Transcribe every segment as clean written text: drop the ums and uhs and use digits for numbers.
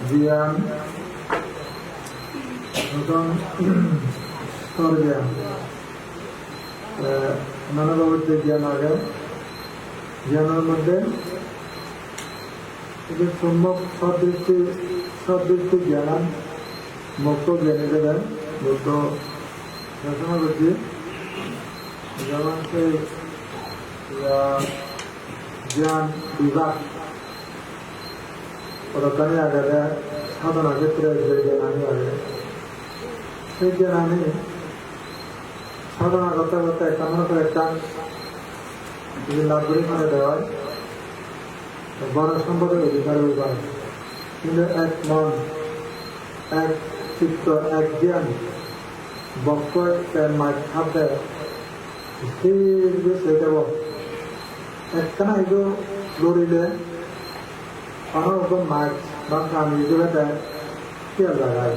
জ্ঞান নতুন স্তর জ্ঞান নানা বাবুর যে জ্ঞান আগে জ্ঞানের মধ্যে সম্যক সদৃষ্টি জ্ঞান মুক্ত জ্ঞানী দেবেন বুদ্ধ রচনা করছি যেমন সেই জ্ঞান বিভাগ পরকালে আগে সাধনা ক্ষেত্রে যে জ্ঞানী আগে সেই জ্ঞানী সাধনা করতে করতে একটা মনে করে একটা যদি লাভ করে করে দেওয়া হয় বড় সম্পদের অধিকারের উপায় কিন্তু এক মন এক চিত্ত এক জ্ঞান বক্ষ মাছ খাপ দেয় সেই দেব একখানা এগুলো লড়িলে অনেক মাছ বা স্বামী এগুলো দেয় তেল লাগায়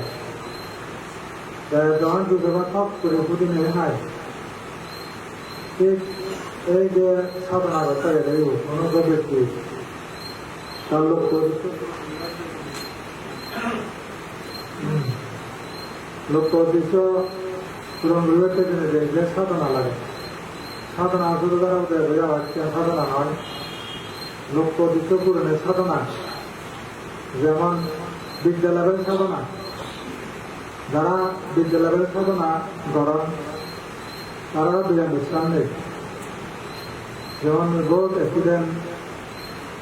যখন দুটো সব করে ফুটি নিয়ে খায় ঠিক এই যে সাধনা করতে গেলে কোনো ব্যক্তি তার লক্ষ্য উদ্দেশ্য পূরণ বিবেককে জেনে দেখলে সাধনা লাগে সাধনা শুরু করা বোঝা যাচ্ছে সাধনা নয় লক্ষ্য উদ্দেশ্য পূরণের সাধনা যেমন বিদ্যালয়ের সাধনা যারা বিদ্যালয়ের সাধনা করেন তারা বিরাম বিশ্রাম নেই যেমন রোগ অ্যাক্সিডেন্ট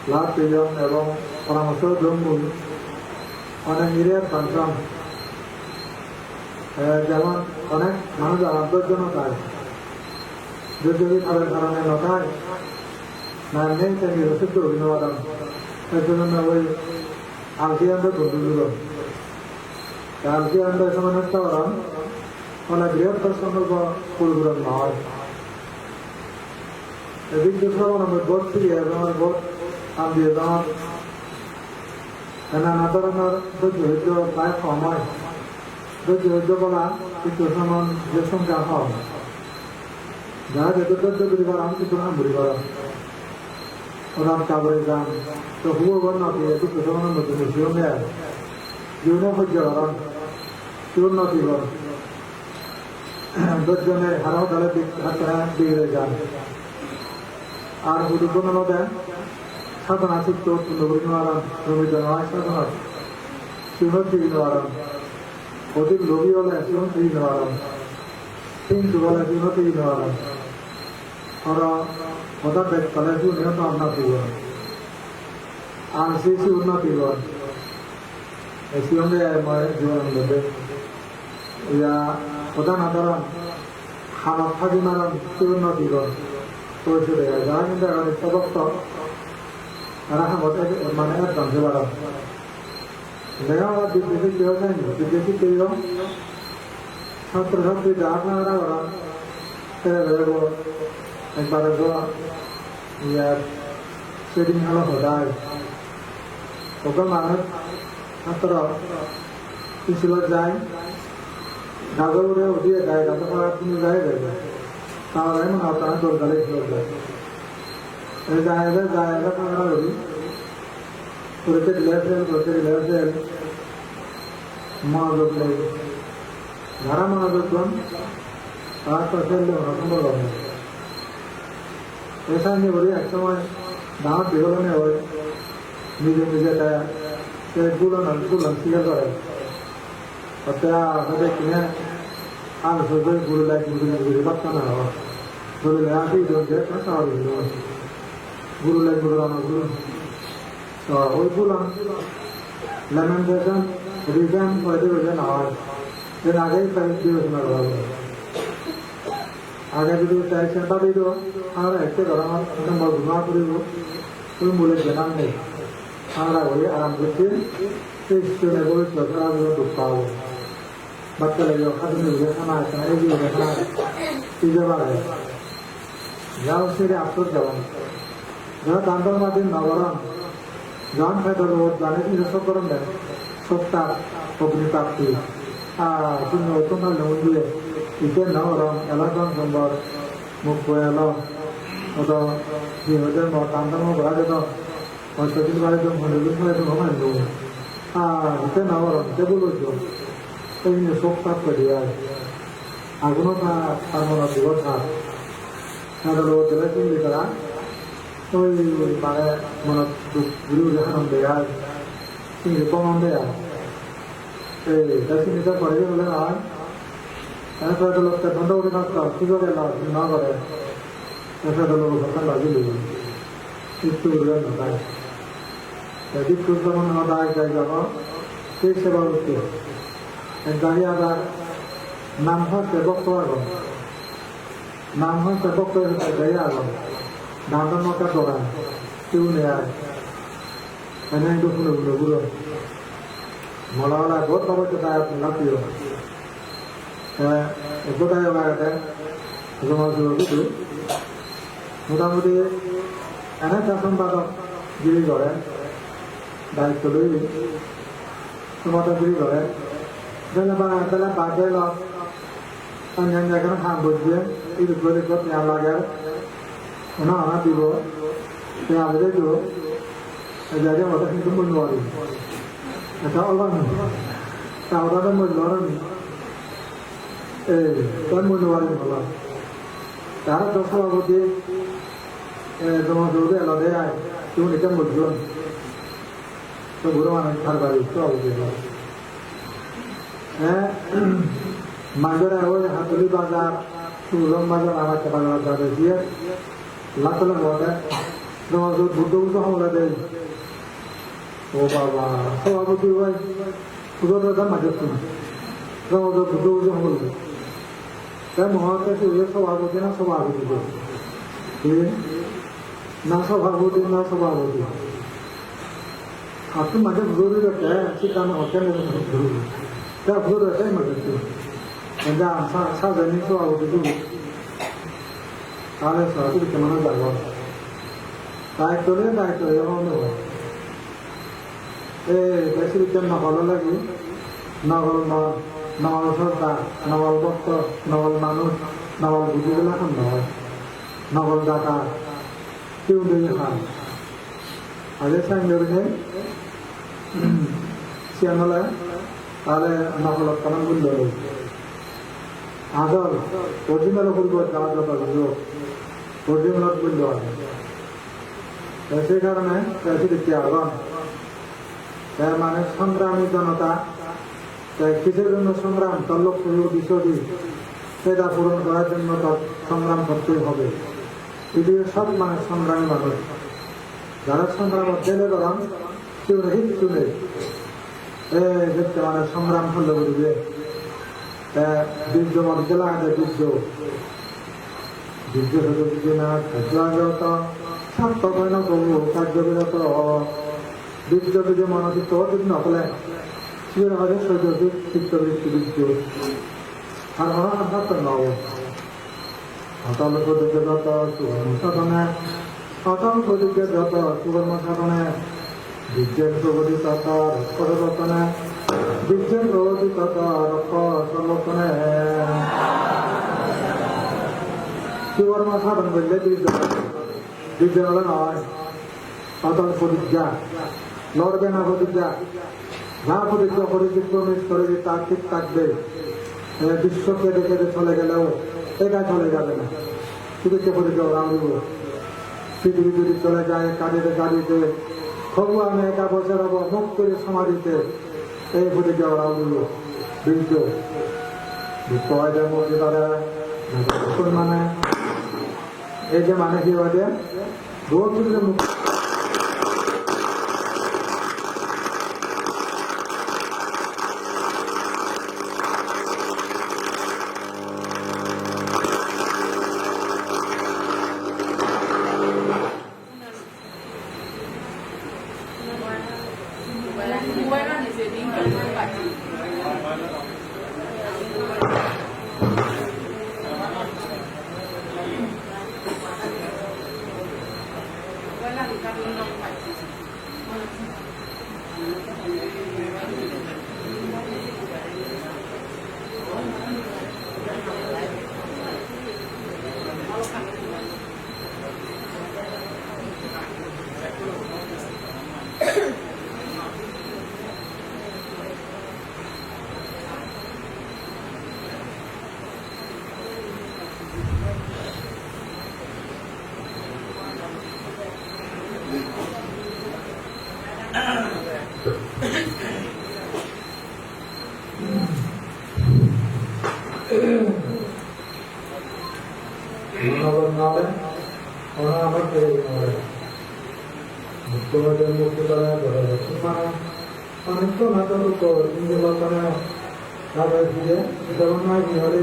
লাভ প্রিয়ম এবং পরামর্শ জঙ্গুল অনেক নিরেট ফাংশন যেমন অনেক মানুষ আন্তর্জনতায় যদি খাবার কারণে নথায় না নেই তেমনি রসিদ্ধ অভিনবাদন এর জন্য ওই আলসিয়ান্ড বন্ধুগুল আলসিয়ান্ড সময় নষ্ট করেন অনেক বৃহত্তর সংকল্প পরিপূরণ হয় এদিক দিয়ে আমার বোধ থেকে আমার বোধ আমি যেমন নানা ধরনের ধৈর্য প্রায় কম হয় ধৈর্য বলা কিছু সমান যে সংখ্যা কম যারা যত ধৈর্য করি করাম কিছু নাম বুড়ি করাম ওনার কাবরে যান তো হুবো বন্যতি কিছু সমান নতুন জীবনে জীবনে সহ্য করান উন্নতি কর ধৈর্যনে হারাও তাহলে বিগড়ে যান আর হুদুর মধ্যে সাধনা চিত্ত উৎপন্ন করি নেওয়ারাম রমিত নয় সাধনা শিবন থেকে নেওয়ারাম অধিক লোভী হলে শিবন থেকে নেওয়ারাম কিন্তু বলে শিবন থেকে নেওয়ারাম ওরা হঠাৎ দেখলে শিবনিহত উন্নতি কর আর সেই উন্নতি কর শিবনে জীবনের মধ্যে ইয়া প্রধান আদরণ খাবার থাকি মারণ সে উন্নতি কর পরিচয় দেয় যারা কিন্তু এখন সদস্য তারা মানে একদম সেবার দেখা বিদেশি কেউ যায়নি বিদেশি কেউ ছাত্রছাত্রী যা আপনারা ওরা ছেড়ে বেরোবো একবারে ইয়ার সেদিন হলো হদায় ওকে মানুষ ছাত্র স্কুলত যায় গাজা উড়ে উঠিয়ে যায় গাজা পড়ার তুমি যায় যাবে তাহলে মনে আপনারা দরকারে স্কুলত যায় যায় কামড়া করি করতে দিলে মনোযোগ নেই যারা মনোযোগ কম তার পাশে সম্ভব হবে ऐसा नहीं बोली एक समय दाँत बिगड़ने हो নিজে নিজে গুলন শিখে করে হতে কিনে আর সবাই গুরু লাইক গুরু বাচ্চা না হওয়া গুরু লাইক গুরু লাইক গুরু আমার গুরু তো ওই গুলন লেমেন্টেশন রিজেন হয়তো ওইটা না হয় যেন আগেই বিবেচনা করা হবে আগে যদি টাইসেন পাবি তো আমরা একটা ধর আমার নম্বর ঘুমা করিব তুই বলে জানান নেই আমরা বলি আরাম করছি সেই স্টুডেন্ট বলে দরকার দুঃখ পাবো বাচ্চা লাগে খাদ্য নিয়ে খানা আছে না এই যে খানা এই যাবার যাও সেটা আফসোস যাবেন যারা দান্তর মাধ্যমে নগরণ জন খাদ্য জানে কিন্তু সব গরম দেন সবটা অগ্নি প্রাপ্তি আর তুমি তোমার নেমন দিয়ে ইতে নগরণ এলাকান সম্বর মুখ বয়ে এলো অত 2000 দান্তর মুখ ভরা যেত হয়তো কিন্তু বাড়িতে মনে হয় তো ঘুমাই নেব আর kita nawaran kita belum jauh ini sokap kerja aguna ta harmona diwas ha ada lo jelas ini cara oi mana mana guru jahan dia ini pemon dia dasih kita kerja boleh lah saya kalau kita benda udah nak tiga kali lah nak kerja saya kalau bukan lagi dulu itu udah nak jadi kurang ada jaga apa sih sebab itu dari ada nampak sebab tu apa nampak sebab tu gaya apa nama mereka orang itu ni ada ini itu guru malah buat apa kita nak dia itu dah yang ada semua itu mudah-mudahan anak jasam pada diri orang দায়িত্ব লই তোমাদের গুলি করে তাহলে বাদে অন্য জায়গায় খাম বসবে এই দুপুরে পেঁয়াজ লাগে ওনা আনা দিব পেঁয়াজ দিব জায়গায় ওটা কিন্তু মূল্য পারি এটা অল্প তা ওটা মূল্য তার মূল্য পারি ভালো তার দশ অবধি তোমার দৌড়ে এলো দেয় তুমি এটা মূল্য तो गुरु माने हर बार इसको आगे है मंदिर है वो हाथुली बाजार सुलम बाजार आना के बाजार जाते हैं लाख लाख होता है तो जो बुद्धू को हम लगे ओ बाबा तो अब तो भाई उधर उधर मजे सुन तो जो बुद्धू को हम लगे क्या मुहावरे से ये सब आगे ना सब आगे ये ना सब आगे ना सब आगे आपको मदद जरूरी रहता है अच्छी काम होते हैं लेकिन जरूरी क्या जरूर रहता है मदद की ऐसा ऐसा जमीन तो आओ तो सारे साथी के मना जाओ दायित्व यहाँ में हो कैसे भी क्या नवल लगी नवल नवल सरकार नवल वक्त नवल मानुष नवल बुद्धि वाला हम नवल दाता क्यों नहीं खान अरे संग siangala ale nakala kanang gundo adal original gundo jaga gundo original gundo ऐसे कारण है ऐसे देखिए आगन তার মানে সংগ্রামী জনতা কিসের জন্য সংগ্রাম তল্লক বিষয়টি সেটা পূরণ করার জন্য তার সংগ্রাম করতেই হবে পৃথিবীর সব মানুষ সংগ্রামী মানুষ যারা সংগ্রাম জেলে গরম কেউ হিট শুনে দেখতে মানে সংগ্রাম করলে বলবে বীর্য মধ্যে লাগে বীর্য বীর্য হতে না কার্যত সার্থক না করবো কার্যবিরত বীর্য যদি মানসিক যদি নকলে সেটা হবে শৈশবিক চিত্তবৃত্তি বীর্য আর হঠাৎ নব অতল প্রতিজ্ঞ যত সুবর্ণ সাধনে অতল প্রতিজ্ঞ যত সুবর্ণ সাধনে বিজ্ঞান প্রগতি তত রক্ষণে বিজ্ঞান প্রগতি তত রক্ষ সংরক্ষণে সুবর্ণ সাধন বললে বিজ্ঞান হলে নয় অতল প্রতিজ্ঞা লড়বে না প্রতিজ্ঞা যা প্রতিজ্ঞা করেছি প্রমিস করেছি তা ঠিক থাকবে বিশ্বকে দেখে চলে গেলেও এটা চলে যাবে না শুধু কে প্রতিজ্ঞা রামব পৃথিবী যদি চলে যায় কাঁদিতে গাড়িতে তবু আমি একা বছর হবো মুখ করে সমাধিতে এই প্রতিজ্ঞা রামব বীর্য মধ্যে তারা মানে এই যে মানে কি বাজে রোজ মুখ হইতে মুক্তি করে অনেক তো নাটক হিন্দু লোকেরা তাদের ফিরে যেমন নয় কি হলে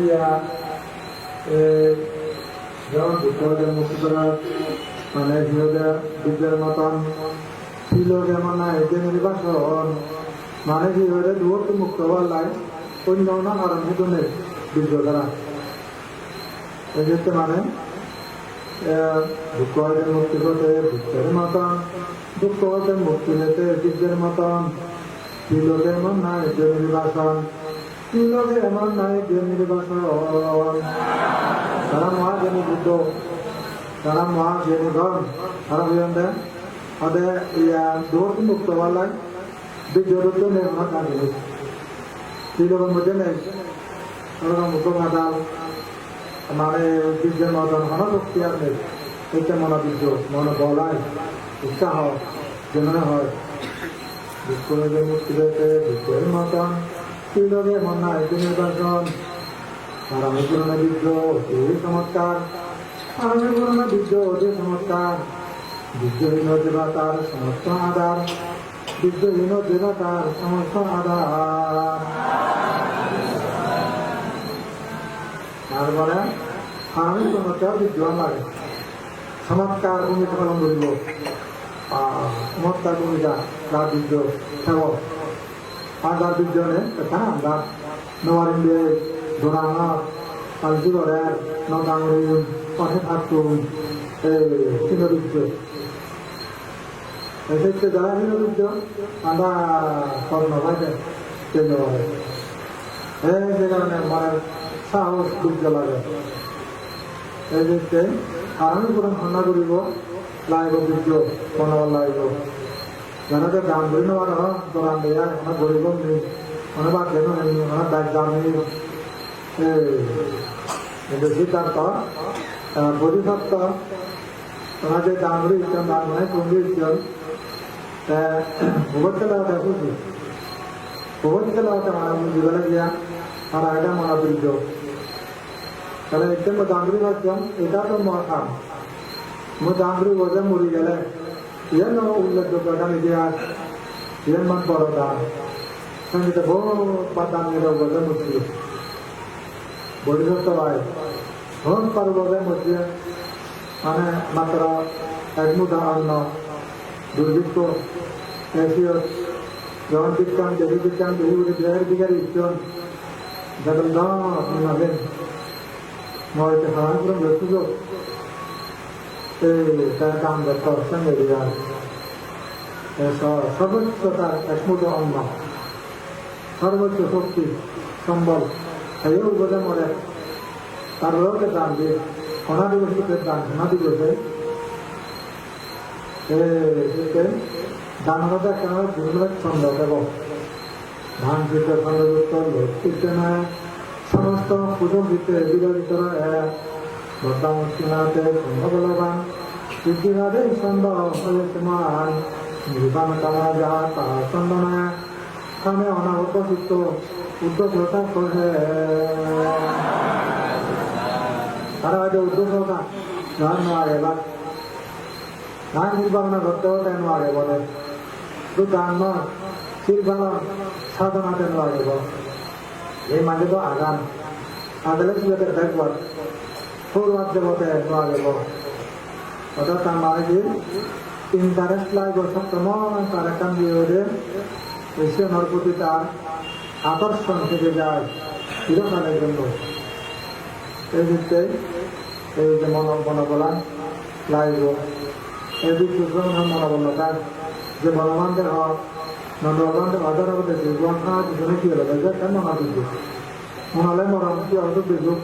যেমন বুদ্ধ হইতে মুক্তি করে মানে হিরোদে বিদ্যের মতন ছিল যেমন না এতে নির্বাসন মানে কি হইলে দুয়ার তো মুক্ত হওয়ার লাই অন্য না কারণ হিতনের বিদ্য দ্বারা এই ক্ষেত্রে মানে দুঃখ হইতে মুক্তি করতে বিদ্যের মতন দুঃখ হইতে মুক্তি হইতে বিদ্যের মতন তিলকে এমন নাই যে নির্বাসন তিলকে এমন নাই যে নির্বাসন তারা মহাজ্ঞানী বুদ্ধ তারা মহাজ্ঞানী গণ তারা বুঝেন দেন ওদের দুয়ার তো মুক্ত হওয়ার লাই বিদ্যুৎ নির্মাণ কাটে তিলকের মধ্যে নেই ওরকম মুখ মাতাল মানে বীর্যের মতন শক্তি আর নেই এটা মনে বীর্য মনে বলাই উৎসাহ যেমন হয় বিক্ষোভের মুক্তি পেতে বিক্ষোভের মতন তিলকে এমন না এটি নির্বাচন আরামের পুরনো বীর্য অতি চমৎকার আরামের পুরনো বীর্য অতি চমৎকার বীর্যহীন দেবা তার সমস্ত আধার বীর্যহীন দেবা তার সমস্ত আধার তারপরে আমি চমৎকার বিদ্যমান লাগে চমৎকার ভূমিকা পালন করিব চমৎকার ভূমিকা যার বীর্য সেব আর যার বীর্যনে এখানে আমরা নওয়ারিন্দে ধরাঙা পালচুরের নগাঙরিন অনেক হাতুন চিহ্ন বীর্য এক্ষেত্রে যারা চিহ্ন বীর্য আমরা স্বর্ণ পাইতে চিহ্ন পাবে যে কারণে আমার সাহস বীর্য লাগে এই ক্ষেত্রে আমি পুরো ঠান্ডা করিব লাইব বীর্য বনাবার লাইব যেনাকে দাম ধরে নেওয়ার দোকান দেয়া অনেক গরিব নেই অনেক বাক্য নেই অনেক ব্যাগ দাম নেই সিদ্ধান্ত বোধিসত্ত্ব ওনাদের দাম ধরে ইচ্ছেন দাম মনে কমে ইচ্ছেন ভূগোলকে খুশি ভূগোলকে মানে জীবনে গিয়া আর এটা মনে বীর্য তাহলে একদম দামরি ভাবছেন এটা তো মহাখাম দামরি বোঝে মরি গেলে ইয়ে ন উল্লেখযোগ্য এখানে ইতিহাস ইয়ে মান বড় দাম সঙ্গীত বহু পাতাম বোঝে মুসলিম বৈধত্ব হয় ভোগ পার বোঝে মুসলিম মানে মাত্র এক মুঠা অন্ন দুর্ভিক্ষ এসিও যখন বিজ্ঞান দেবী বিজ্ঞান দেবী গ্রহের দিকের ইচ্ছন যখন নবেন মরে হারান করে সুযোগ তার কাম করতে সঙ্গে বিরাজ সর্বোচ্চ তার একমুঠ অন্ন সর্বোচ্চ শক্তি সম্বল এই বোঝা মরে তার লোকে দান দিয়ে অনাদিবসের দান অনাদিবসে দান হতে কেন দুর্লভ ছন্দ দেব ধান চিত্র ছন্দযুক্ত লোক কীর্তনায় সমস্ত পুজো দিতে বিরোধিতর বর্তমানে সম্ভবলবান সিদ্ধিরাধে ছন্দ সমান নির্বাণ কামনা যাহা তাহা চন্দনায় খামে অনাগত চিত্ত উদ্যোগতা করে তারা হয়তো উদ্যোগতা যার নোয়ারে বা ধান নির্বাণনা করতে হতে নোয়ারে বলে তো দান নয় শিরবালন সাধনাতে নোয়ারে বল এই মাঝে তো আগান আগলে কি ব্যাকওয়ার্ড ফরওয়ার্ড দেবতে নোয়ারে বল অর্থাৎ তার মানে কি ইন্টারেস্ট লাগবে সবসময় তার একান দিয়ে ঈশ্বরের প্রতি তার আকর্ষণ থেকে যায় চিরকালের জন্য এই দিকতে এই যে মনোবলা লাগব এই দিক মনোবলতার যে বলবানদের হক নন্দবানদের অর্ডার হবে জীবন খাওয়া জীবনে কি হলো কেন মনা দিচ্ছে মনে হলে মরম কি হয়তো দেখুক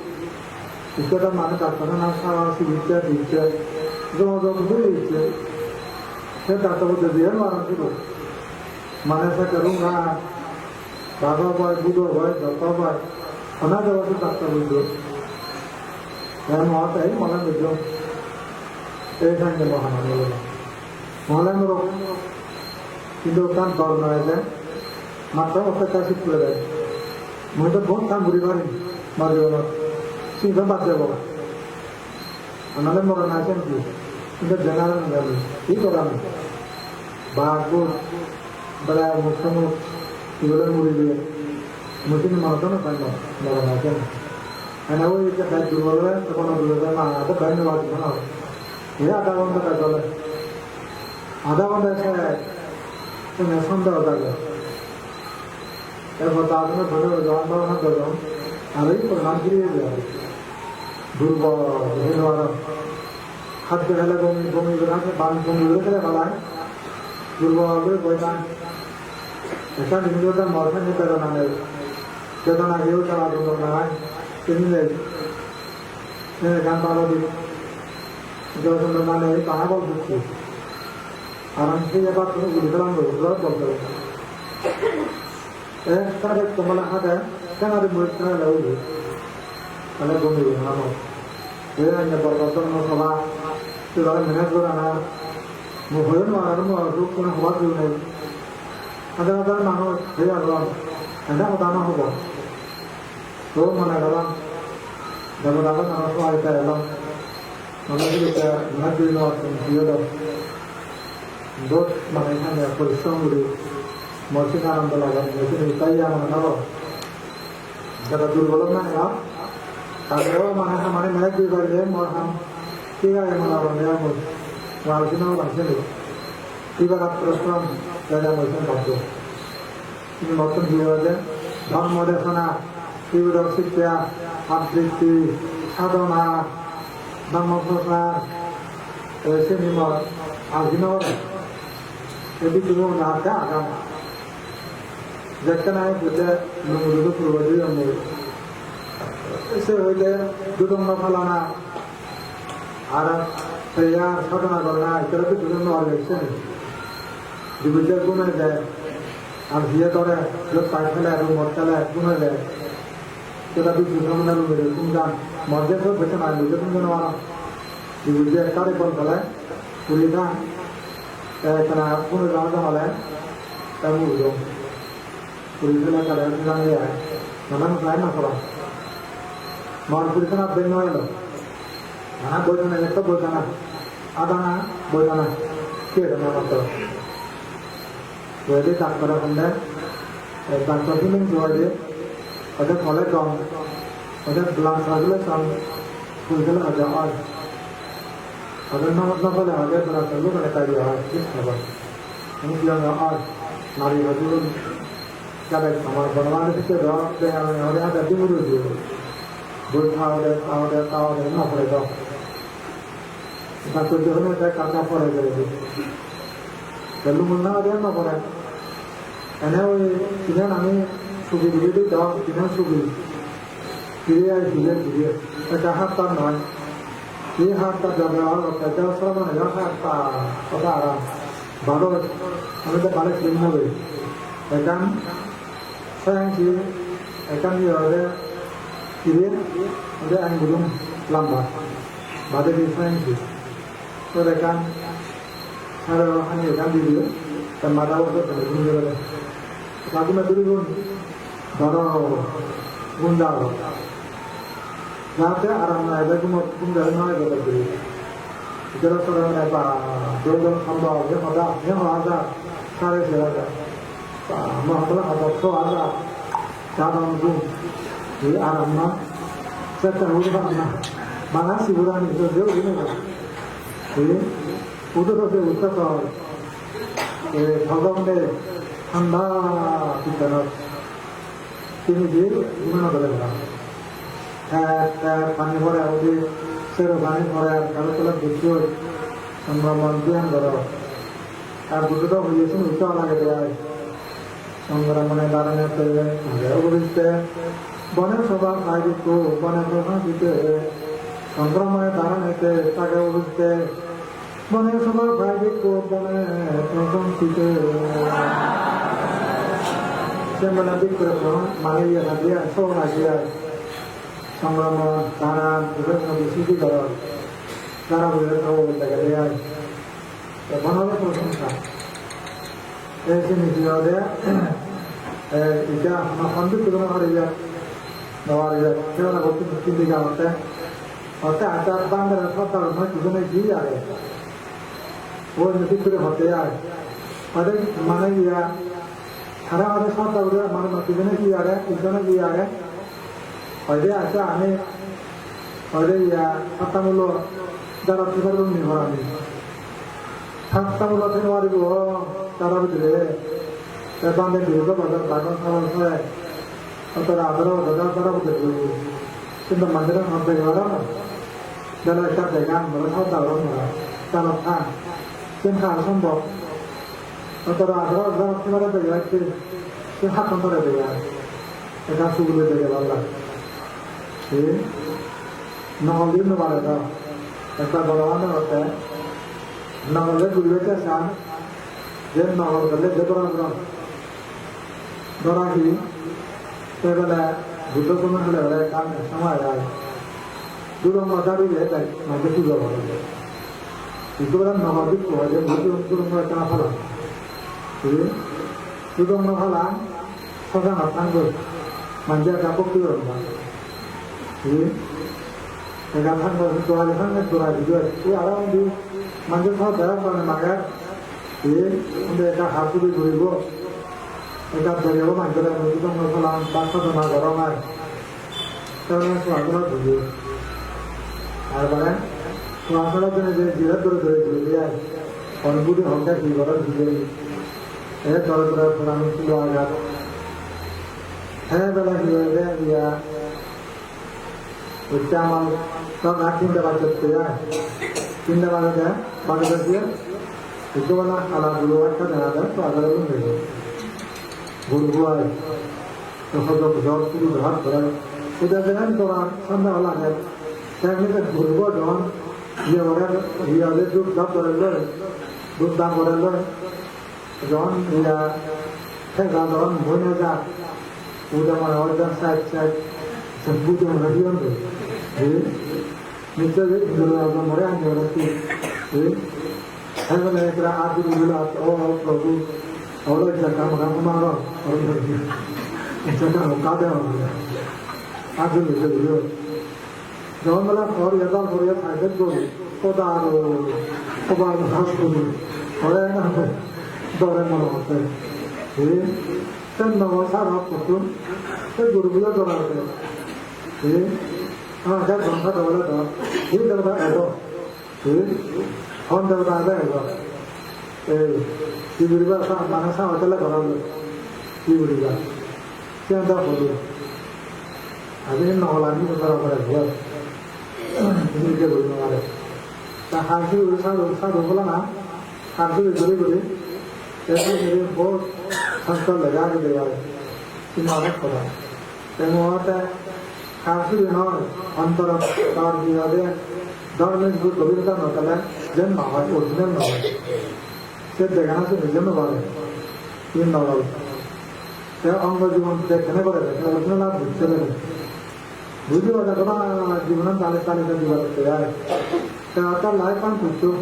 ঈশ্বরটা মানে ডাক্তারের না খাওয়া চিকিৎসা দিচ্ছে জমা দিচ্ছে সে ডাক্তার বলতে দিয়ে মারা ছিল মানে থাকে রুঙ্গা বাঘা পায় বুধো হয় যত পায় অনা দেওয়া ডাক্তার বুঝলো মহাতাই মনে বুঝলো এইখানে মহামান্য মহালয় রোগ কিন্তু তার দল নয় যে মাত্র অপেক্ষা শীত করে দেয় মই তো বহুত কাম ঘুরি পারি মারিব সিংহ বাদ যাব নাহলে মরণ আছে নাকি কিন্তু জেনারেল কি করা bagus bela musuh ibadah murid mungkin makan apa nggak makan karena वो एक बैठ दुर्बल है तो कौन दुर्बल है आता बैठने वाली है ना ये आधा घंटा का चले आधा घंटा से तो मैं समझा होता है एक बता दूँ बड़े जान पाओ ना करो अरे प्रधान के लिए भी दुर्बल है वाला हाथ पे हला गोमी बना के बांध गोमी बना के वाला है दुर्बल है कोई ना ऐसा नहीं होता मौसम नहीं करना है जब ना ये चला दो ना ini kan kalau di jauh mana ini kah bawa buku, orang sih apa tuh di dalam luar bawa. Karena kemalah ada, kan ada murid lalu, kalau bumi mana, dia hanya berkata masalah, tidak mana berana, mungkin orang orang pun buat ini, ada mana dia orang, ada mana hoga. तो मना करा जब रात में आंसू आता है ना मतलब कि क्या नदी में और दियो दो मने खाने परिश्रम करी मौसी का आनंद लगा लेकिन इतना या मना करो जब दुर्बल ना है ताकि वो मना हमारे मेरे भी कर ले और हम ठीक है मना बन गया मुझ वालसी ना बन चले ठीक है आप परिश्रम ज़्यादा मौसम करते इन मौसम दिए वाले धन मौजे खाना তীব্র শিক্ষা আবৃত্তি সাধনা ধর্মপ্রচার সিনেমা আধুনিক এটি কোনো নাটে আগাম যেখানে বুঝে নমুদ পূর্বজী আমি এসে হইলে দুদণ্ড ফলানা আর সেয়া সাধনা করনা এটা তো দুদণ্ড অর্গেছে জীবিতের গুণে যায় আর বিয়ে করে পাই ফেলে এবং মদ ফেলে গুণে যায় tetapi juga melalui tunggang marjah itu betul ada juga tunggang orang ibu dia kari pun kalau kuliah kena pun ada malah kamu dong kuliah kalau tunggang ya mana mungkin mana kalau mau kuliah apa yang mana mana boleh mana itu boleh mana ada mana boleh mana kira mana tu jadi tak pada benda tak pasti menjual ada kolej dong, ada belang sahaja sang kuliah ada ar, ada nama kolej ada belang sahaja mana tadi ar, apa? Ini dia ar, nari hati kada kamar bangunan itu dah, yang ada di mulut itu, tahu deh, nak kolej dong. Satu jam itu kakak kolej jadi, kalau mana ada nak kolej, ini kita nami sugi dulu dah, kita sugi. Kiri. Kita harta non. Ini harta jaga orang. Kita selama ni harta apa orang. Baru, kami dah balik lima hari. Ekan, sayang sih. Ekan ni ada kiri, ada yang belum lambat. Baru di sayang sih. So ekan, ada orang yang ekan dulu. Dan mata orang tu belum juga. Lagu macam tu baru gunda. Nanti orang ada cuma gunda mana kita beri. Jika orang ada jualan hamba, yang ada cari siapa. Mahathir ada so ada cara untuk di aramnya. Sekarang udah mana sih bukan itu jauh ini kan. Jadi udah tu utara. Bhagwan deh anda kita nak ini dia mana boleh lah. Pani orang itu seru pani orang kalau betul sama mandian berapa. Betul tu boleh semua itu lagi dia. Sama mana barangnya tu, ada boleh tu. Banyak sebab lagi tu, banyak orang itu. Sama mana barangnya tu, tak ada boleh tu. Banyak sebab lagi tu, banyak orang itu. Saya menanti kerana mana dia, seorang dia. Sama tanah juga nanti sisi kalau cara boleh tahu kita dia, mana ada proses. Sini dia ada, ini makan tu juga ada dia, nawar dia. Kita nak buat tu tiga macam, macam ada bandar atau apa macam juga ni dia ada. वो नदी पूरे होते हैं ada mana dia sekarang ada satu udah mana masih dia ada ikannya dia ada ada aja aneh ada ya kata mulu darah kita belum nih orang ini kata mulu tuh hari gua darah betul Tentang yang juga pada tahun saya, antara darah betul. Tentang mandiri sampai orang, dalam ikat dengan mereka dalam dalam an, tentang sambal, antara darah kita belajar itu, hak antara belajar, kita sulit belajar Allah. Ini, nongolin nongolada, kita belajar apa? Nongolin dulu kita sah, jadi nongolin lebaran Dorang ini, sebenarnya butuh teman lewat kan sama ya. Dulu masa dulu ya, macam tu juga orang. Itu kan nama itu aja, butuh mereka apa? Jadi, itu nama lah, sekarang apa tu? Manja kapok tu orang. Jadi, sekarang tu aja kan surah juga. Ini orang di manja sahaja pada makan. Jadi, mereka hati beribu. Kita beribu manjur yang itu masalah bahasa dan agama. Karena suasana dulu. Ada suasana tu ni jirat dulu dia. Orang budi hokat di barat dulu. Cara perang itu agak. Bela dia ucapan tak akin dapat terjadi. Tindak ada pada dia. Itu adalah ala dulu ada tu ada dulu. Buruan, kalau jauh tu dah berat. Sudah dengan orang sama orang है. Saya ni kan buruan don, dia orang dia ada tu dah berat, dah berat. Don dia, saya don boleh aja. Udah mana orang saya sebut yang radio tu. Misalnya dulu orang orang yang orang tu, saya kalau ekor ada dulu oh Prabhu. Orang jaga makan mana, orang jaga muka dia. Aku ni tu. Jangan malah orang ada tu, koda khas tu. Orang mana, orang mana tu. Jadi, kan nama saya tu, saya guru bela orang tu. Jadi, saya bangsa orang tu. Ini dah ada. Jadi, orang dah ada. Diberikan mana sama adalah orang diberikan. Siapa boleh? Ada yang nolak ni betul betul buat. Ini dia boleh nolak. Dah hasil urusan dua lah. Hasil beri. Jadi bos hasil lega dia. Ini mana kau? Tengok ada hasil nol antara tar dia ada. Dorang itu berikan nolak. Jangan nolak, original nolak. Saya dengar tu macam mana? Ini nolak. Saya angkat jualan saya kena berada. Saya betul lah betul. Bujuk ada kena jualan tali kan jualan saya. Saya akan laikan bujuk.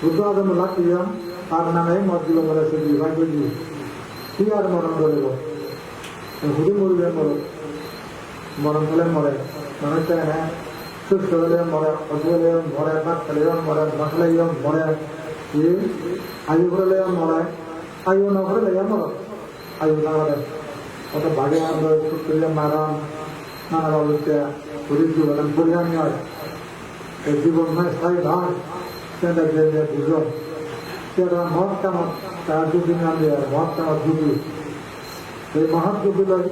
Bujuk ada mulak dia. Karena saya mau jualan pada sini jualan beli. Dia ada orang boleh. Bujuk boleh orang boleh. Mana saya ni? Susu boleh boleh. Ojo boleh. Mat boleh boleh. Masalah boleh. Ini ayu boleh yang mana? Ayu nak boleh yang mana? Ayu nak boleh. Atau bagian ada susu yang mana? Mana boleh dia? Beri jualan berian ni ada. Jualan mana saya dah. Saya dah jadi bujuk. Saya dah mahat kamat. Saya jual ni dia mahat kamat jual. Jadi mahat jual lagi.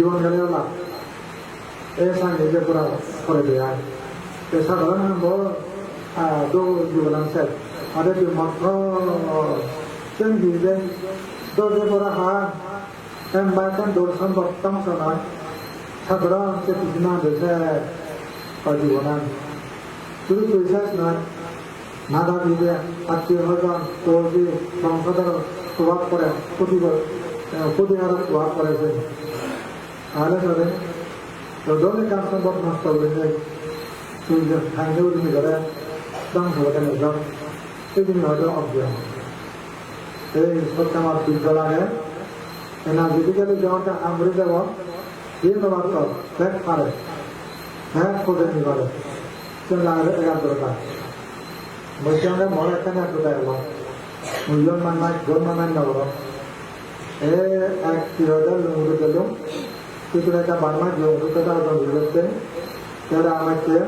Jualan kalian lah. Esa ni je pura pura dia. Esa kalau nak bawa do jualan set. Ada di makro cengi je, dua orang yang bahkan dosan bertang sana, sahaja sepisna desa pajuanan. Terus tuisas na, nada dia, hati orang tozi bangsadar tuak pada, kodi harap tuak pada je. Ada sahaja, dua ni kan sempat masa boleh, tujuh hanya ni ada, tang sahaja macam. Ini ada objek. Ini pertama tujuan है. Energetically जहाँ तक अमृत है वो ये तो बात है. Back फare. Back को देने वाले. चल लगा रहे हैं एक आध बार. बच्चों ने मौला करना होता है वो. Mujon manai gon manai nabro. Ek tiada lumur telum. Kita nak barma jom kita dah ada bilote. Tiada amat tiada.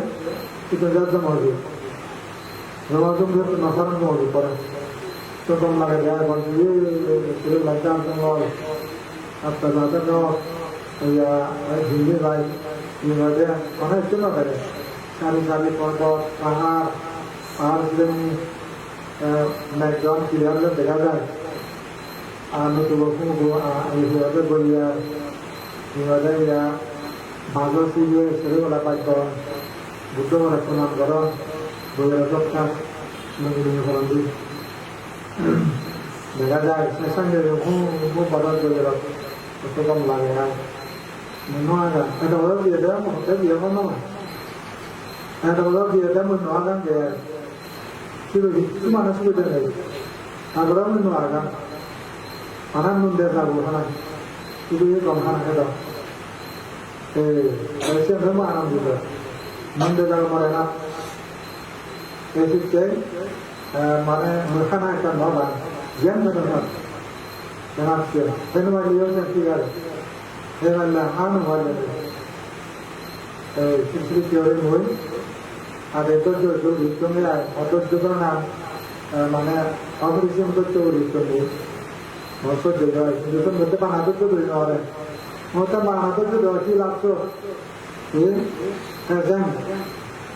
Kita dah maju. Ramajum dia tu nasaran maju pada. So kamu lagi dia konti sudah lancar semua. Apa sahaja no. Ya Hindi baik. Ini ada. Mana itu nak ada. Cari-cari pondok, pahar sedang background clear le देखा जाए आने तो वो ये ada बोलिया ये ada ya Bhagavat से जो शुरू वाला पाठ करो बुद्ध वाला प्रणाम करो बोले तो क्या मंगली करंदी देखा जाए सेशन जो वो बदल जो जरा तो कम लगेगा मनुआगा तो वो भी ada वो भी है मनो तो वो भी ada मनुआगा के itu mana sudah ada. Agar mana ada. Anak muda lagu anak. Itu ye kawan ada. ऐसे हम आराम juga. Muda lagu mana? ऐसे cek mana mereka nak kan bawa. Jangan benar. Jangan siapa. Semua dia yang siapa. Hewanlah anu wala. Sisi teori mui. Ada itu जो रिश्तों में और जो का नाम माने ऑपरेशन तो जो रिश्तों में बहुत जगह जो तो मतलब पाना तो जो रिश्तों है मतलब पाना तो जो दोषी लागतो ये ऐसा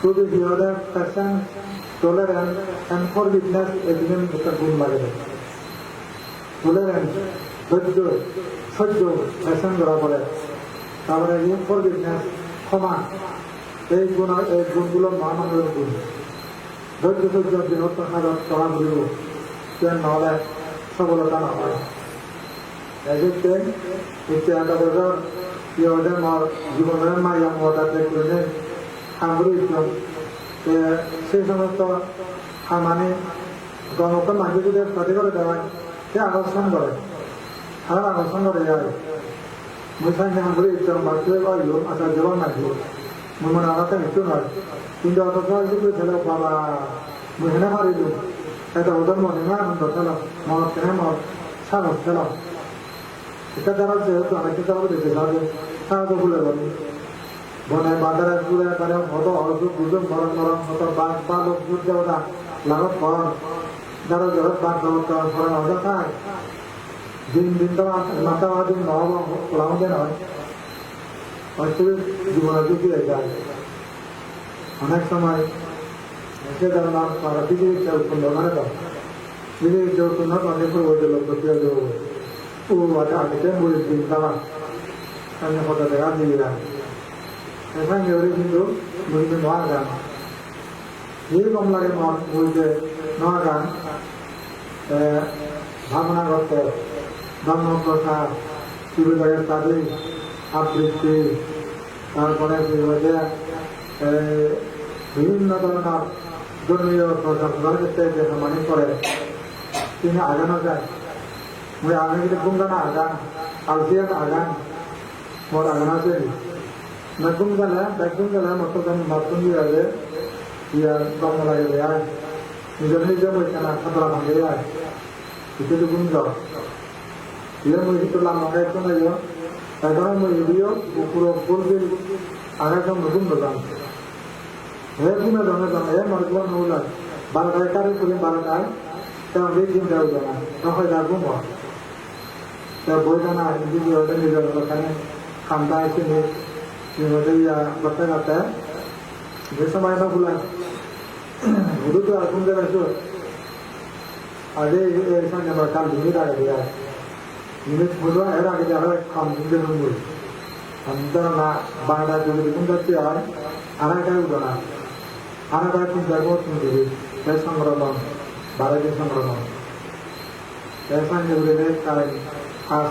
तो जो ज़्यादा passion tolerance and forgiveness element उसका गुण लगे tolerance सज्जो ऐसा बराबर है तावरे ये forgiveness क्षमा एक गुणगुलो मानव गुण धैर्य सज्ज दिनोत्तर खादा तोड़ा बुलियो क्या नौले सबलता ना पाए ऐसे के इसे आधा बजार ये ओडे मार जीवन में माया मोटा देखने ने हांगरी इतना के से समझता हमारे गाँव का मार्केट के पते करे दवाई क्या आकर्षण करे हर आकर्षण करे यार मुझे ने हांगरी इतना मार्केट का योग अच्छा जवान नहीं Memang anak itu nak, tidak ada soal itu kalau pada mungkin hari itu, ada orang mau dengar untuk kalau kena mau salah kalau kita dalam sesuatu anak kita kalau dekat saja, salah tu boleh beri. Boleh bandar boleh pada foto orang bukan orang foto bang bukan jauh dah, larat orang, darat jarak bang orang ada kan, din tu mata wajib nawa lawan dia nawa. Actually, জীবনে যদি এটা অনেক সময় এসে ধরনা para বিজয় চলছিল না তো বিজয় চলছিল না অনেক বড় লোক দিয়ে দেবো ও আটা আগে বলে দিন দাঁড়া আমি কথা দেখা দিলাম এখন এবারে কিন্তু বলতে নয় গান এরকম লাগে মন বলতে নয় গান ভাবনা করতে ধর্ম কথা শুরু করে তাদের আবৃত্তি তারপরে বিভিন্ন ধরনের ধর্মীয় প্রচার মানে করে তিনি আগানো যায় মই আগে কিন্তু গুঙ্গানা আগান আলসিয়ান আগান মোর আগান আছে না গুঙ্গালা মতো মাতুন দিয়ে ইয়া দম লাগে যায় নিজের মই কেনা খাতরা ভাঙে যায় itu গুঙ্গা ইয়া মই কিন্তু লামাই তো না ইয়া Kadang video ukuran full bill agak kamu betul. Guna dana markuan nula. Barakai kari punya barakai, kita bikin jauh dana. Kau dah guna. Kita boleh dana ini juga ada juga kalau kantai sini, ini ada ya berkata. Biasa mana bulan. Itu tu aku juga tu. Ada yang yang berkata ini dah dia. Ini semua era kita ada kampung dulu. Antara bangda juga di tempat tiada, anak kaya udah, anak kaya pun jago sendiri, saya sanggup, barai sanggup, saya sanggup lebih kaya khas